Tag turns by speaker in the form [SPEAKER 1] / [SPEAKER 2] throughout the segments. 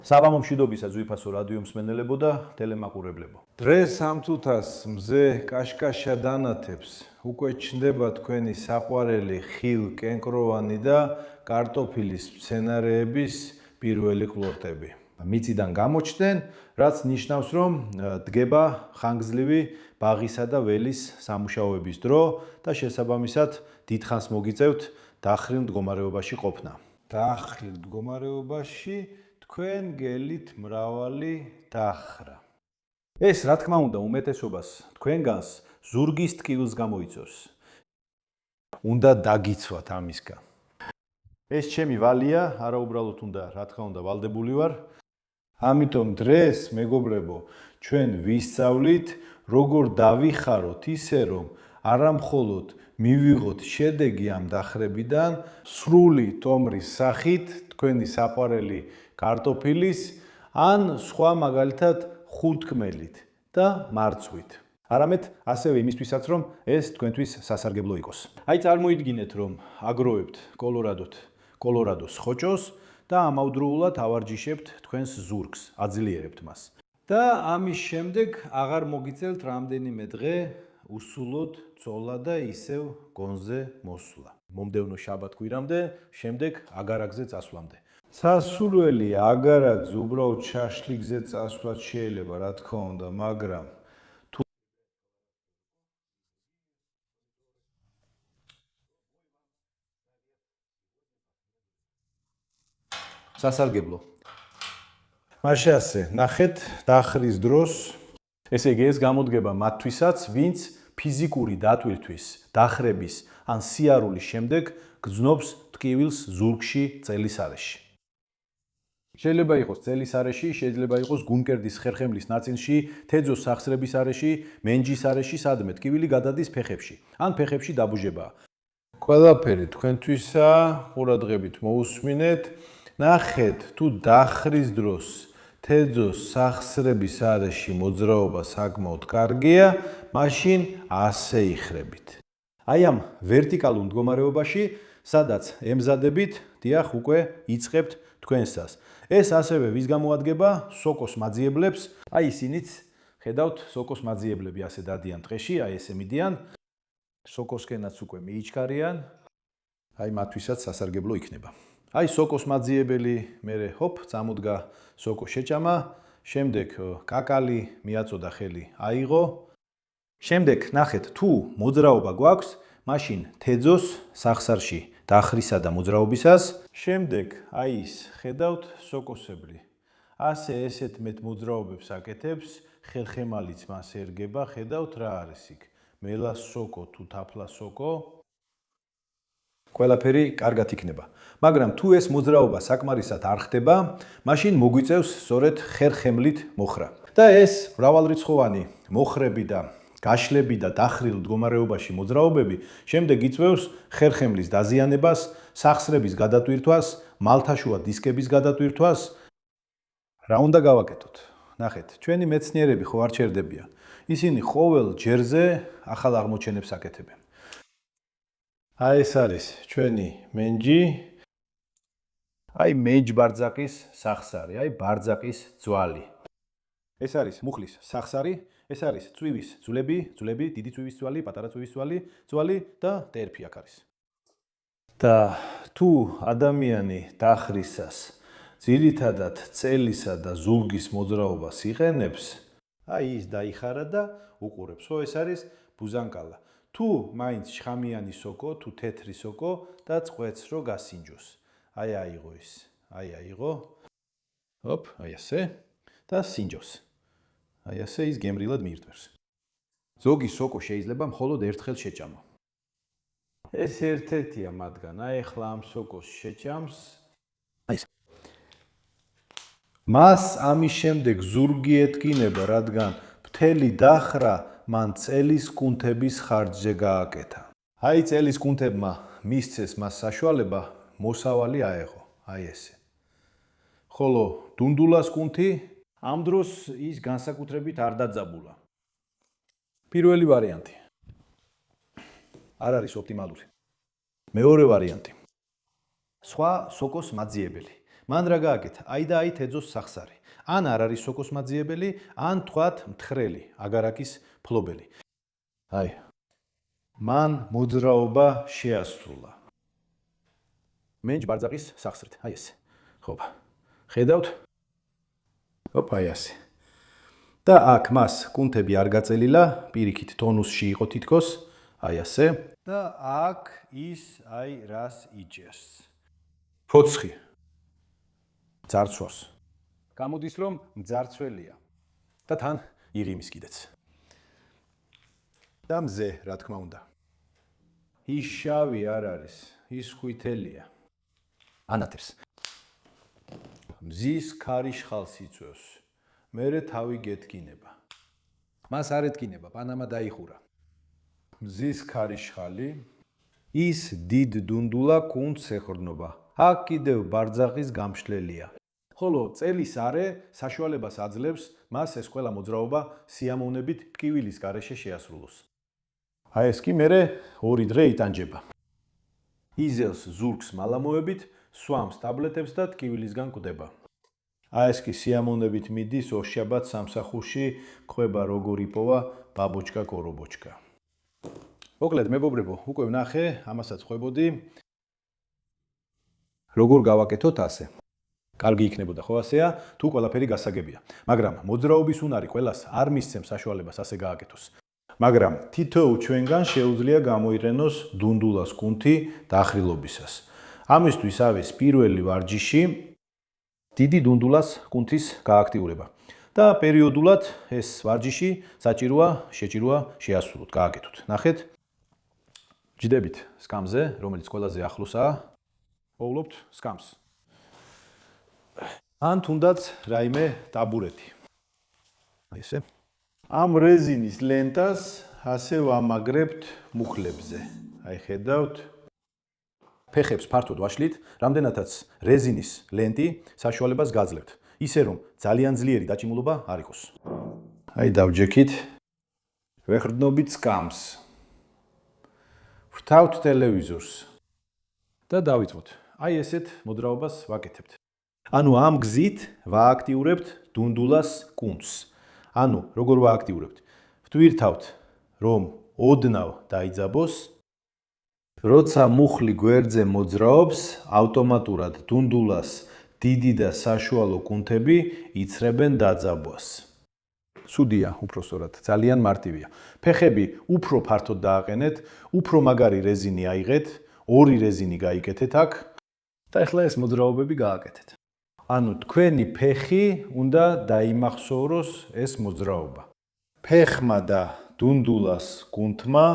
[SPEAKER 1] საბამო მშვიდობისა ძვირფასო რადიო მსმენელებო და ტელემაყურებლებო.
[SPEAKER 2] დღეს ამ თუთას მზე კაშკაშა დანათებს, უკვე ჩნდება თქვენი საყვარელი ხილ, კენკროვანი და კარტოფილის მცენარეების პირველი ყლორტები. მიწიდან გამოჩნდნენ, რაც ნიშნავს, რომ დგება ხანგრძლივი ბაღისა და ველის სამუშაოების დრო და შესაბამისად დიდხანს მოგიწევთ დახრილ მდგომარეობაში ყოფნა. დახრილ მდგომარეობაში თქვენ გელით მრავალი დახრა. ეს რა თქმა უნდა უმეტესობას თქვენგანს ზურგის ტკივილს გამოიწვევს. უნდა დაგიცვათ ამისგან. ეს ჩემი ვალია, არა უბრალოდ უნდა, რა თქმა უნდა, ვალდებული ვარ. ამიტომ დღეს, მეგობრებო, ჩვენ ვისწავლით, როგორ დავიხაროთ ისე, რომ არა მხოლოდ მივიღოთ შედეგი ამ დახრებიდან, სრული ტომრის სახით, თქვენი საყვარელი კარტოფილის, ან სხვა მაგალითად ხურთკმელით და მარცვით. არამედ ასევე იმისთვისაც, რომ ეს თქვენთვის სასარგებლო იყოს. აი წარმოიდგინეთ, რომ აგროვებთ კოლორადოს ხოჭოს და ამავდროულად ავარჯიშებთ თქვენს ზურგს, აძლიერებთ მას. და ამის შემდეგ აღარ მოგიწევთ რამდენიმე დღე უსულოდ ცოლა და ისევ გონზე მოსვლა. მომდევნო შაბათ-კვირამდე, შემდეგ აგარაკზე წასვლამდე. სასურველი აგარაკს უბრალოდ შაშლიკზე წასვლაც შეიძლება, რა თქმა უნდა, მაგრამ სასარგებლო. მაშინ ასე, ნახეთ დახრის დროს, ესე იგი ეს გამოდგება მათთვისაც, ვინც ფიზიკური დატვირთვის, დახრების ან სიარულის შემდეგ გრძნობს ტკივილს ზურგში წელის არეში. შეიძლება იყოს წელის არეში, შეიძლება იყოს გუნკერდის ხერხემლის ნაწილში, თეძოს სახსრების არეში, მენჯის არეში, სადმე ტკივილი გადადის ფეხებში, ან ფეხებში დაბუჟებაა. ყველაფერი თქვენთვისაა, ყურადღებით მოусმინეთ. ნახეთ, თუ დახრის დროს თეძოს სახსრების არეში მოძრაობა საკმაოდ კარგია, მაშინ ასე იხრებით. აი ამ ვერტიკალურ მდგომარეობაში, სადაც ემზადებით, დიახ, უკვე იწყებთ თქვენსას. ეს ასევე ვის გამოადგება? სოკოს მაძიებლებს. აი ისინიც, ხედავთ, სოკოს მაძიებლები ასე დადიან ტყეში, აი ესე მიდიან. სოკოსკენაც უკვე მიიჩქარიან. აი მათთვისაც სასარგებლო იქნება. აი სოკოს მაძიებელი, მერე ჰოპ, წამოდგა სოკოს შეჭამა, შემდეგ კაკალი მიაწოდა ხელი აიღო. შემდეგ ნახეთ, თუ მოძრაობა გვაქვს, მაშინ თეძოს სახსარში დახრისა და მოძრაობისას, შემდეგ აი ის ხედავთ სოკოსებრი. ასე ესეთ მეტ მოძრაობებს აკეთებს, ხერხემალიც მას ერგება, ხედავთ რა არის იქ. მელას სოკო თუ თაფლა სოკო. ყველაფერი კარგად იქნება. მაგრამ თუ ეს მოძრაობა საკმარისად არ ხდება, მაშინ მოგვიწევს სწორედ ხერხემლით მოხრა. და ეს მრავალრიცხოვანი მოხრები და გაშლები და დახრილ მდგომარეობაში მოძრაობები შემდეგ იწვევს ხერხემლის დაზიანებას, სახსრების გადატვირთვას, მალთაშუა დისკების გადატვირთვას. რა უნდა გავაკეთოთ? ნახეთ, ჩვენი მეცნიერები ხო არ ჩერდებიან. ისინი ყოველ ჯერზე ახალ აღმოჩენებს აკეთებენ. აი ეს არის ჩვენი მენჯი. აი მენჯ-ბარძაკის სახსარი, აი ბარძაკის ძვალი. ეს არის მუხლის სახსარი, ეს არის წვივის ძვლები, დიდი წვივის ძვალი, პატარა წვივის ძვალი და ტერფი აქ არის. და თუ ადამიანი დახრისას ძირითადად წელისა და ზურგის მოძრაობას იყენებს, აი ის დაიხარა და უყურებს. ხო, ეს არის ბუზანკალა. თუ მაინც შხამიანი სოკო, თუ თეთრი სოკო და წყვეც რო გასინჯოს. აი აიღო ის. აი აიღო. ჰოპ, აი ასე და სინჯოს. აი ასე ის გემრიელად მიირთმევს. ზოგი სოკო შეიძლება მხოლოდ ერთხელ შეჭამო. ეს ერთ-ერთია მათგან. აი ახლა ამ სოკოს შეჭამს. აი ეს. მას ამის შემდეგ ზურგი ეთკინება, რადგან მთელი დახრა მან წელის კუნთების ხარჯზე გააკეთა. აი წელის კუნთებმა მისცეს მას საშუალება მოსავალი აეღო. აი ესე. ხოლო დუნდულას კუნთი ამ დროს ის განსაკუთრებით არ დაძაბულა. პირველი ვარიანტი. არ არის ოპტიმალური. მეორე ვარიანტი. სხვა სოკოს მაძიებელი.
[SPEAKER 1] მან რა გააკეთა? აი და აი თეძოს სახსარი. ან არ არის სოკოს მაძიებელი, ან თქვათ მთხრელი, აგარაკის ფლობელი. აი. მან მოძრაობა შეასრულა. მენჯ ბარძაყის სახსრით. აი ეს. ხობა. ხედავთ? ოპა, აი ასე. და აქ მას კუნთები არ გაწელილა, პირიქით ტონუსში იყო თითქოს, აი ასე. და აქ ის აი რას იჭერს. ფოცხი. ძარცვას. გამოდის რომ მძარცველია. და თან იღიმის კიდეც. და მზე, რა თქმა უნდა. ის შავი არ არის, ის ხვითელია. ანათებს. მზის ქარიშხალს იწვევს. მერე თავი გეთკინება. მას არ ეთკინება, პანამა დაიხურა. მზის ქარიშხალი ის დიდ დუნდულა კუნთს ეყრდნობა. აქ კიდევ ბარძაყის გამშლელია. ხოლო წელის არე საშუალებას აძლევს მას ეს ყველა მოძრაობა სიამოვნებით ტკივილის გარეშე შეასრულოს. აი ეს კი მერე 2 დღე იტანჯება. იზელს ზურგს მალამოებით, სვამს ტაბლეტებს და ტკივილისგან კვდება. აი ეს კი სიამოვნებით მიდის ორშაბათ სამსახურში, ყვება როგორ იპოვა ბაბოჩკა კორობოჩკა. მოკლედ მეგობრებო, უკვე ვნახე, ამასაც ყვებოდი. როგორ გავაკეთოთ ასე? კარგი იქნებოდა, ხო ასეა, თუ ყველაფერი გასაგებია. მაგრამ მოძრაობის უნარი ყველას არ მისცემს საშუალებას ასე გააკეთოს. მაგრამ თითოეულ ჩვენგან შეუძლია გამოიყენოს დუნდულას კუნთი დახრილობისას. ამისთვის არის პირველი ვარჯიში დიდი დუნდულას კუნთის გააქტიურება. და პერიოდულად ეს ვარჯიში შეჭიროა შეასრულოთ, გააკეთოთ. ნახეთ. ჯდებით სკამზე, რომელიც ყველაზე ახლოსაა. პოულობთ სკამს. ან თუნდაც რაიმე ტაბურეთი. ესე. ამ რეზინის ლენტას ასე ვამაგრებთ მუხლებზე. აი ხედავთ. ფეხებს ფართოდ ვაშლით, რამდენადაც რეზინის ლენტი საშუალებას გაძლევთ. ისე რომ ძალიან ძლიერი დაჭიმულობა არ იყოს. აი დავჯექით. ვეყრდნობით სკამს. ვრთავთ ტელევიზორს. და დავიწყოთ. აი ესეთ მოძრაობას ვაკეთებთ. ანუ ამ გზით ვააქტიურებთ დუნდულას კუნთს. ანუ როგორ ვააქტიურებთ? ვტვირთავთ, რომ ოდნავ დაიძაბოს. როცა მუხლი გვერდზე მოძრაობს, ავტომატურად დუნდულას დიდი და საშუალო კუნთები იცრებენ დაძაბვას. სუდია, უпроსტად, ძალიან მარტივია. ფეხები უფრო ფართოდ დააყენეთ, უფრო მაგარი რეზინი აიღეთ, 2 რეზინი გაიკეთეთ აქ და ახლა ეს მოძრაობები გააკეთეთ. ანუ თქვენი ფეხი უნდა დაიმახსოვროს ეს მოძრაობა. ფეხმა და დუნდულას კუნთმა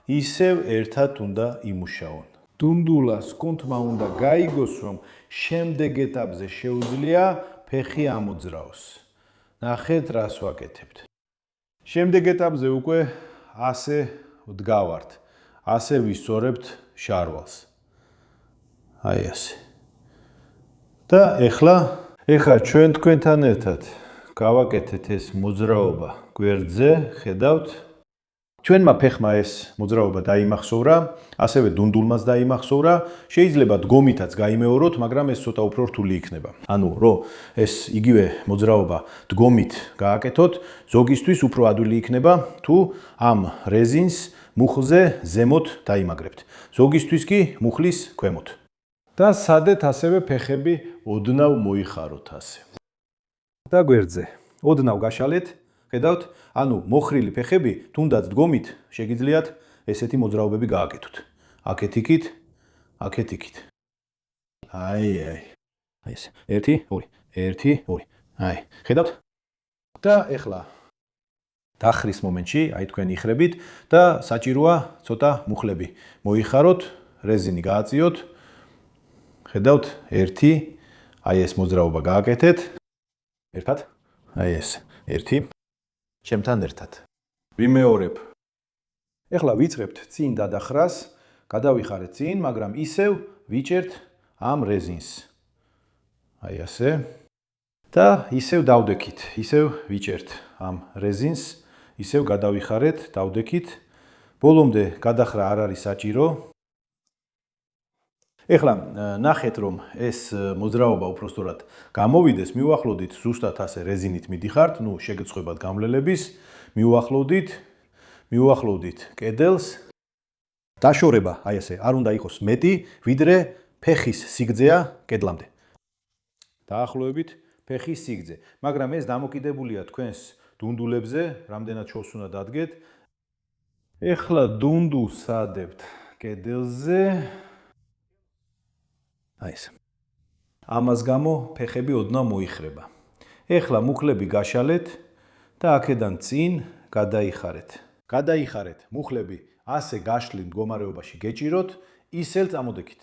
[SPEAKER 1] ისევ ერთად უნდა იმუშაონ. დუნდულას კუნთმა უნდა გაიგოს, რომ შემდეგ ეტაპზე შეუძლია ფეხი ამოძრაოს. ნახეთ, რას ვაკეთებთ. შემდეგ ეტაპზე უკვე ასე ვდგავართ. ასე ვისწორებთ შარვალს. აი ასე. და ეხლა ჩვენ თქვენთან ერთად გავაკეთეთ ეს მოძრაობა გვერდზე, ხედავთ? ჩვენმა ფეხმა ეს მოძრაობა დაიმახსოვრა, ასევე დუნდულმაც დაიმახსოვრა, შეიძლება დგომითაც გაიმეოროთ, მაგრამ ეს ცოტა უფრო რთული იქნება. ანუ რომ ეს იგივე მოძრაობა დგომით გააკეთოთ, ზოგისთვის უფრო ადვილი იქნება, თუ ამ რეზინს მუხლზე ზემოთ დაიმაგრებთ. ზოგისთვის კი მუხლის ქვემოთ. და სადეთ ასევე ფეხები ოდნავ მოიხაროთ ასე. და გვერდზე ოდნავ გაშალეთ, ხედავთ? ანუ მოხრილი ფეხები თუნდაც დგომით შეგიძლიათ ესეთი მოძრაობები გააკეთოთ. აქეთ იქით, აქეთ იქით. აი. აი ეს. 1, 2, 1, 2. აი, ხედავთ? და ეხლა დახრის მომენტში, აი თქვენ იხრებით და საჭიროა ცოტა მუხლები მოიხაროთ, რეზინი გააწიოთ. ხედავთ? 1, აი ეს მოძრაობა გააკეთეთ. ერთად. აი ეს. 1. ჩემთან ერთად. ვიმეორებ. ეხლა ვიწყებთ წინ დადახრას, გადავიხარეთ წინ, მაგრამ ისევ ვიჭერთ ამ რეზინს. აი ასე. და ისევ დავდექით, ისევ ვიჭერთ ამ რეზინს, ისევ გადავიხარეთ, დავდექით. ბოლომდე გადახრა არ არის საჭირო. ეხლა ნახეთ რომ ეს მოძრაობა უпростоრად გამოვიდეს, მივუახლოვდით ზუსტად ასე რეზინით მიდიხართ, ნუ შეგეცხვებათ გამლელების, მივუახლოვდით კედელს. დაშორება, აი ესე, არ უნდა იყოს მეტი, ვიდრე ფეხის სიგრძეა კედლამდე. დაახლოებით ფეხის სიგრძე, მაგრამ ეს დამოკიდებულია თქვენს დუნდულებზე, რამდენად შორს უნდა დადგეთ. ეხლა დუნდულს სადებთ კედელზე. აი ეს. ამას გამო ფეხები ოდნავ მოიხრება. ეხლა მუხლები გაშალეთ და აქედან წინ გადაიხარეთ. გადაიხარეთ, მუხლები ასე გაშლილ მდგომარეობაში გეჭიროთ, ისევ წამოდექით.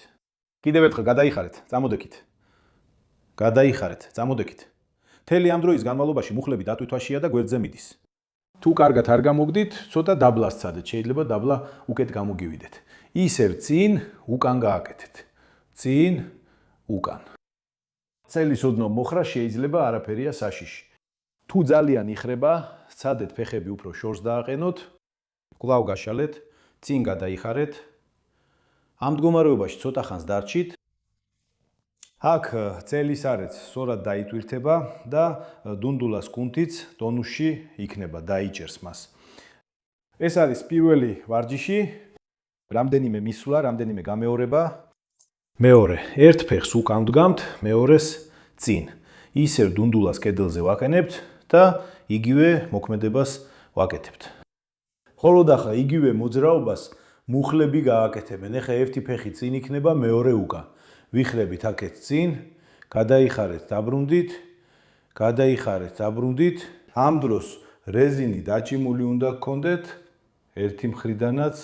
[SPEAKER 1] კიდევ ერთხელ გადაიხარეთ, წამოდექით. გადაიხარეთ, წამოდექით. მთელი ამ დროის განმავლობაში მუხლები დატვირთვაშია და გვერდზე მიდის. თუ კარგად არ გამოგდით, ცოტა დაბლა სცადეთ, შეიძლება დაბლა უკეთ გამოგივიდეთ. ისევ წინ, უკან გააკეთეთ. წინ, უკან. წელის ოდნავ მოხრა შეიძლება არაფერია საშიში. თუ ძალიან იხრება, სცადეთ ფეხები უფრო შორს დააყენოთ, კვლავ გაშალეთ, წინ გადაიხარეთ. ამ მდგომარეობაში ცოტა ხანს დარჩით. აქ წელის არეც სწორად დაიტვირთება და დუნდულას კუნთიც ტონუსში იქნება, დაიჭერს მას. ეს არის პირველი ვარჯიში, რამდენიმე მისვლა, რამდენიმე გამეორება. მეორე, ერთ ფეხს უკან ვდგამთ, მეორეს წინ. ისევ დუნდულას კედელზე ვაყენებთ და იგივე მოქმედებას ვაკეთებთ. ხოლო ახლა იგივე მოძრაობას მუხლები გააკეთებენ. ეხლა ერთი ფეხი წინ იქნება, მეორე უკან. ვიხრებით აქეთ წინ, გადაიხარეთ, დაბრუნდით, გადაიხარეთ, დაბრუნდით. ამ დროს რეზინი დაჭიმული უნდა გქონდეთ ერთი მხრიდანაც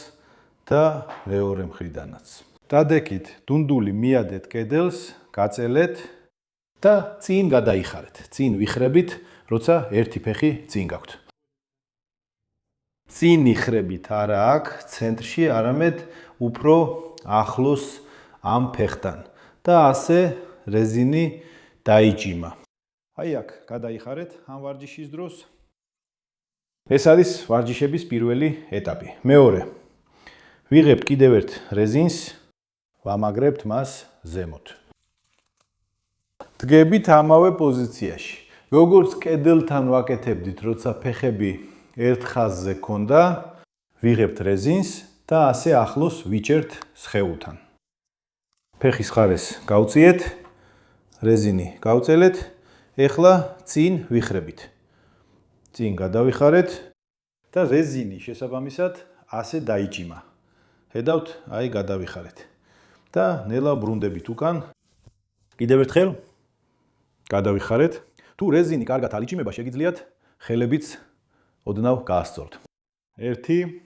[SPEAKER 1] და მეორე მხრიდანაც. დადექით დუნდული მიადეთ კედელს, გაწელეთ და წინ გადაიხარეთ. წინ ვიხრებით, როცა ერთი ფეხი წინ გაქვთ. წინ იხრებით არა აქ, ცენტრში, არამედ უფრო ახლოს ამ ფეხთან. და ასე რეზინი დაიჭიმა. აი აქ გადაიხარეთ ამ ვარჯიშის დროს. ეს არის ვარჯიშების პირველი ეტაპი. მეორე. ვიღებთ კიდევ ერთ რეზინს, ვამაგრებთ მას ზემოთ. დგებით ამავე პოზიციაში. როგორც კედელთან ვაკეთებდით, როცა ფეხები ერთ ხაზზე ქონდა, ვიღებთ რეზინს და ასე ახლოს ვიჭერთ სხეულთან. ფეხის ხარეს გავწიეთ, რეზინი გავწელეთ, ეხლა წინ ვიხრებით. წინ გადავიხარეთ და რეზინი შესაბამისად ასე დაიჭიმა. ხედავთ, აი გადავიხარეთ. და ნელა ბრუნდებით უკან. კიდევ ერთხელ გადავიხარეთ. თუ რეზინი კარგად არ იჭიმება, შეგიძლიათ ხელებიც ოდნავ გაასწორდ. 1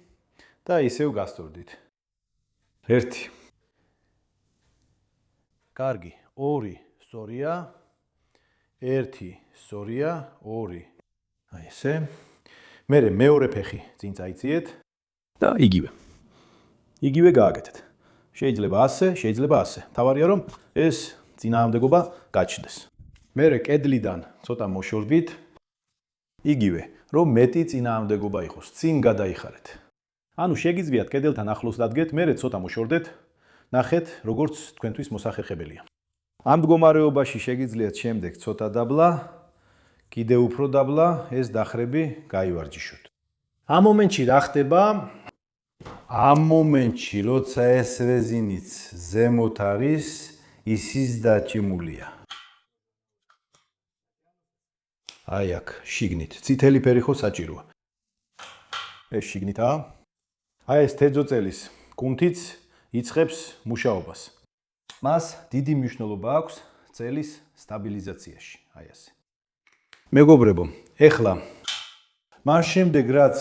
[SPEAKER 1] და ისევ გასწორდით. 1. კარგი, 2 სწორია, 1 სწორია, 2. აი ესე. მერე მეორე ფეხი წინ წაიწიეთ და იგივე. იგივე გააკეთეთ. შეიძლება ასე, შეიძლება ასე. თავარია რომ ეს წინააღმდეგობა გაჩნდეს. მერე კედლიდან ცოტა მოშორდით. იგივე, რომ მეტი წინააღმდეგობა იყოს, წინ გადაიხარეთ. ანუ შეგიძლიათ კედელთან ახლოს დადგეთ, მერე ცოტა მოშორდეთ. ნახეთ, როგორც თქვენთვის მოსახერხებელია. ამ მდგომარეობაში შეგიძლიათ შემდეგ ცოტა დაბლა, კიდევ უფრო დაბლა, ეს დახრები გაივარჯიშოთ. ამ მომენტში რა ხდება? ამ მომენტში, როცა ეს რეზინიც ზემოთ არის, ისიც დაჭიმულია. აი აქ, შიგნით, წითელი ფერი ხო საჭიროა. ეს შიგნითაა. აი ეს თეძოწელის კუნთიც იწყებს მუშაობას. მას დიდი მნიშვნელობა აქვს წელის სტაბილიზაციაში, აი ასე. მეგობრებო, ეხლა მას შემდეგ რაც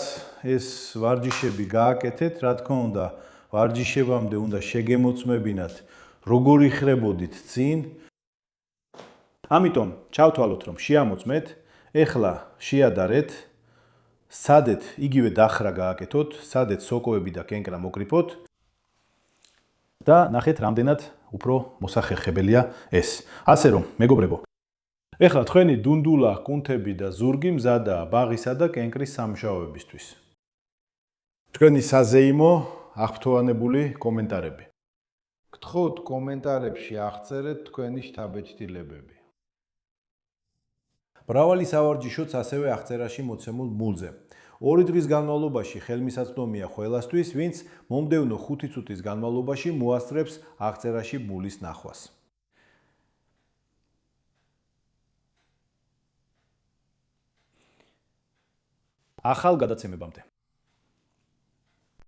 [SPEAKER 1] ეს ვარჯიშები გააკეთეთ, რა თქმა უნდა, ვარჯიშებამდე უნდა შეგემოწმებინათ, როგორ იხრებოდით წინ. ამიტომ ჩავთვალოთ, რომ შეამოწმეთ, ეხლა შეადარეთ, სადეთ იგივე დახრა გააკეთოთ, სადეთ სოკოები და კენკრა მოკრიფოთ და ნახეთ, რამდენად უფრო მოსახერხებელია ეს. ასე რომ, მეგობრებო, ეხლა თქვენი დუნდულა, კუნთები და ზურგი მზადაა ბაღისა და კენკრის სამუშაოებისთვის. თქვენი საზეიმო, აღფრთოვანებული კომენტარები.
[SPEAKER 2] გთხოვთ კომენტარებში აღწერეთ თქვენი შთაბეჭდილებები.
[SPEAKER 1] მრავალი სავარჯიშოც ასევე აღწერაში მოცემულ მულზე. 2 დღის განმავლობაში ხელმისაწვდომია ყველასთვის, ვინც მომდევნო 5 წუთის განმავლობაში მოასწრებს აღწერაში მულის ნახვას. ახალ გადაცემებამდე